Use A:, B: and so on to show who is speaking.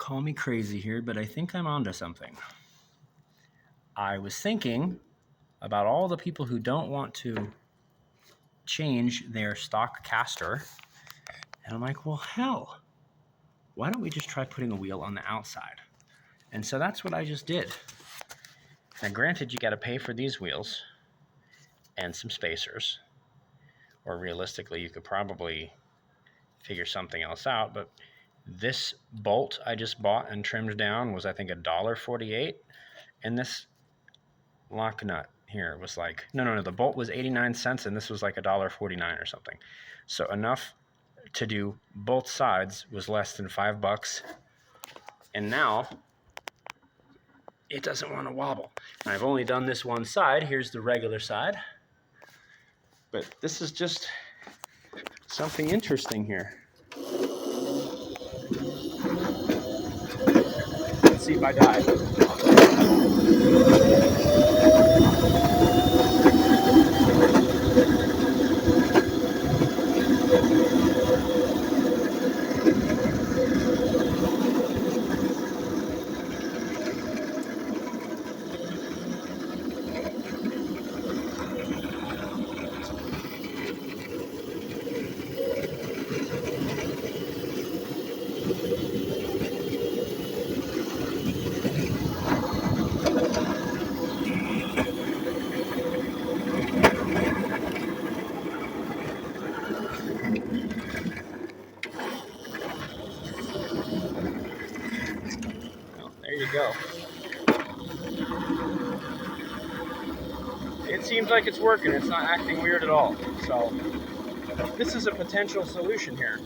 A: Call me crazy here, but I think I'm onto something. I was thinking about all the people who don't want to change their stock caster, and I'm like, well, hell, why don't we just try putting a wheel on the outside? And so that's what I just did. Now, granted, you got to pay for these wheels and some spacers, or realistically, you could probably figure something else out, but this bolt I just bought and trimmed down was, I think, $1.48, and this lock nut here was like, no, the bolt was 89 cents, and this was like $1.49 or something. So enough to do both sides was less than $5, and now it doesn't want to wobble. And I've only done this one side. Here's the regular side, but this is just something interesting here. Let's see if I die. Well, there you go. It seems like it's working. It's not acting weird at all. So this is a potential solution here.